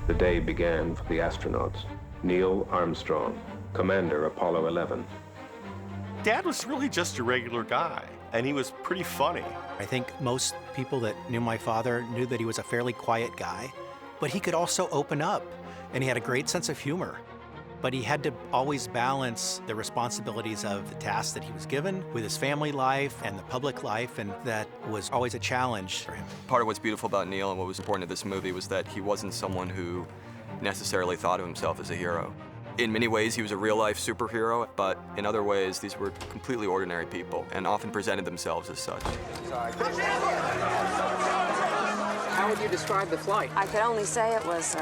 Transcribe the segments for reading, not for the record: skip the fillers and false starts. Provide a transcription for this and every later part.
The day began for the astronauts. Neil Armstrong, Commander Apollo 11. Dad was really just a regular guy, and he was pretty funny. I think most people that knew my father knew that he was a fairly quiet guy, but he could also open up, and he had a great sense of humor. But he had to always balance the responsibilities of the tasks that he was given with his family life and the public life, and that was always a challenge for him. Part of what's beautiful about Neil and what was important to this movie was that he wasn't someone who necessarily thought of himself as a hero. In many ways, he was a real-life superhero, but in other ways, these were completely ordinary people and often presented themselves as such. How would you describe the flight? I could only say it was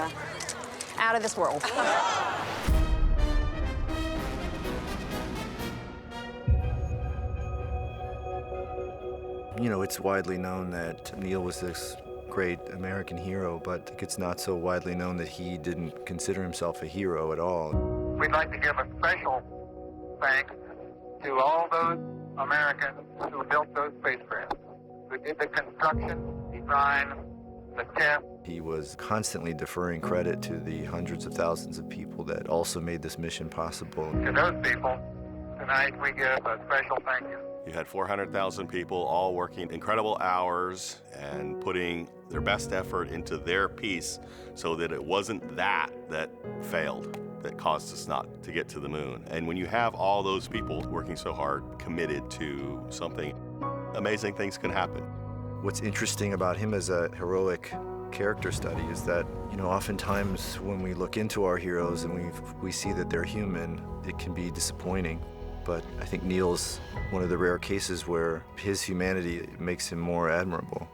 out of this world. You know, it's widely known that Neil was this great American hero, but it's not so widely known that he didn't consider himself a hero at all. We'd like to give a special thanks to all those Americans who built those spacecraft, who did the construction, design, the test. He was constantly deferring credit to the hundreds of thousands of people that also made this mission possible. To those people, tonight we give a special thank you. You had 400,000 people all working incredible hours and putting their best effort into their piece so that it wasn't that failed, that caused us not to get to the moon. And when you have all those people working so hard, committed to something, amazing things can happen. What's interesting about him as a heroic character study is that, you know, oftentimes when we look into our heroes and we see that they're human, it can be disappointing. But I think Neil's one of the rare cases where his humanity makes him more admirable.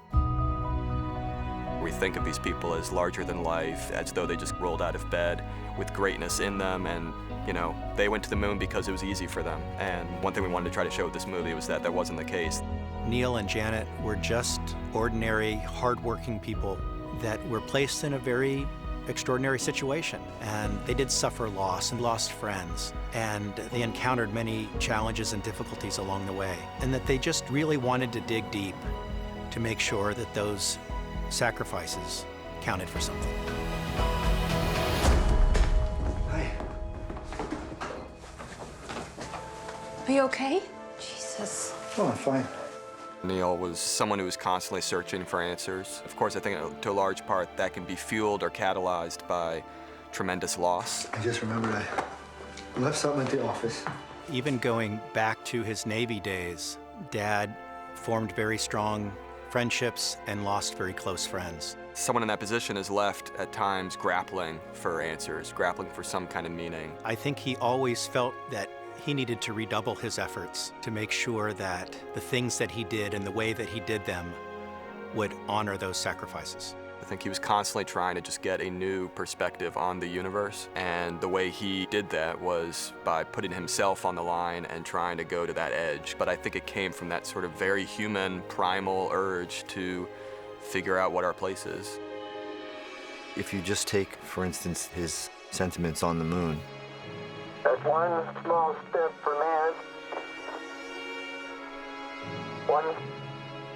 We think of these people as larger than life, as though they just rolled out of bed with greatness in them, and, you know, they went to the moon because it was easy for them. And one thing we wanted to try to show with this movie was that wasn't the case. Neil and Janet were just ordinary, hardworking people that were placed in a very extraordinary situation, and they did suffer loss and lost friends, and they encountered many challenges and difficulties along the way, and that they just really wanted to dig deep to make sure that those sacrifices counted for something. Hi. Are you okay? Jesus. Oh, I'm fine. Neil was someone who was constantly searching for answers. Of course, I think to a large part that can be fueled or catalyzed by tremendous loss. I just remembered I left something at the office. Even going back to his Navy days, Dad formed very strong friendships and lost very close friends. Someone in that position is left at times grappling for answers, grappling for some kind of meaning. I think he always felt that he needed to redouble his efforts to make sure that the things that he did and the way that he did them would honor those sacrifices. I think he was constantly trying to just get a new perspective on the universe, and the way he did that was by putting himself on the line and trying to go to that edge. But I think it came from that sort of very human, primal urge to figure out what our place is. If you just take, for instance, his sentiments on the moon, That's one small step for man, one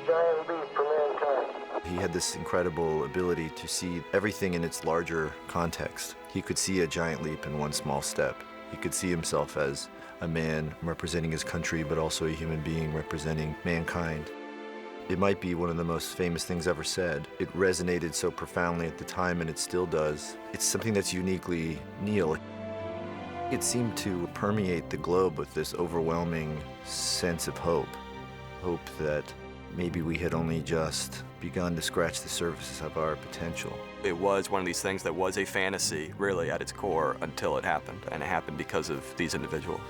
giant leap for mankind. he had this incredible ability to see everything in its larger context. He could see a giant leap in one small step. He could see himself as a man representing his country, but also a human being representing mankind. It might be one of the most famous things ever said. It resonated so profoundly at the time, and it still does. It's something that's uniquely Neil. It seemed to permeate the globe with this overwhelming sense of hope. Hope that maybe we had only just begun to scratch the surface of our potential. It was one of these things that was a fantasy, really, at its core, until it happened. And it happened because of these individuals.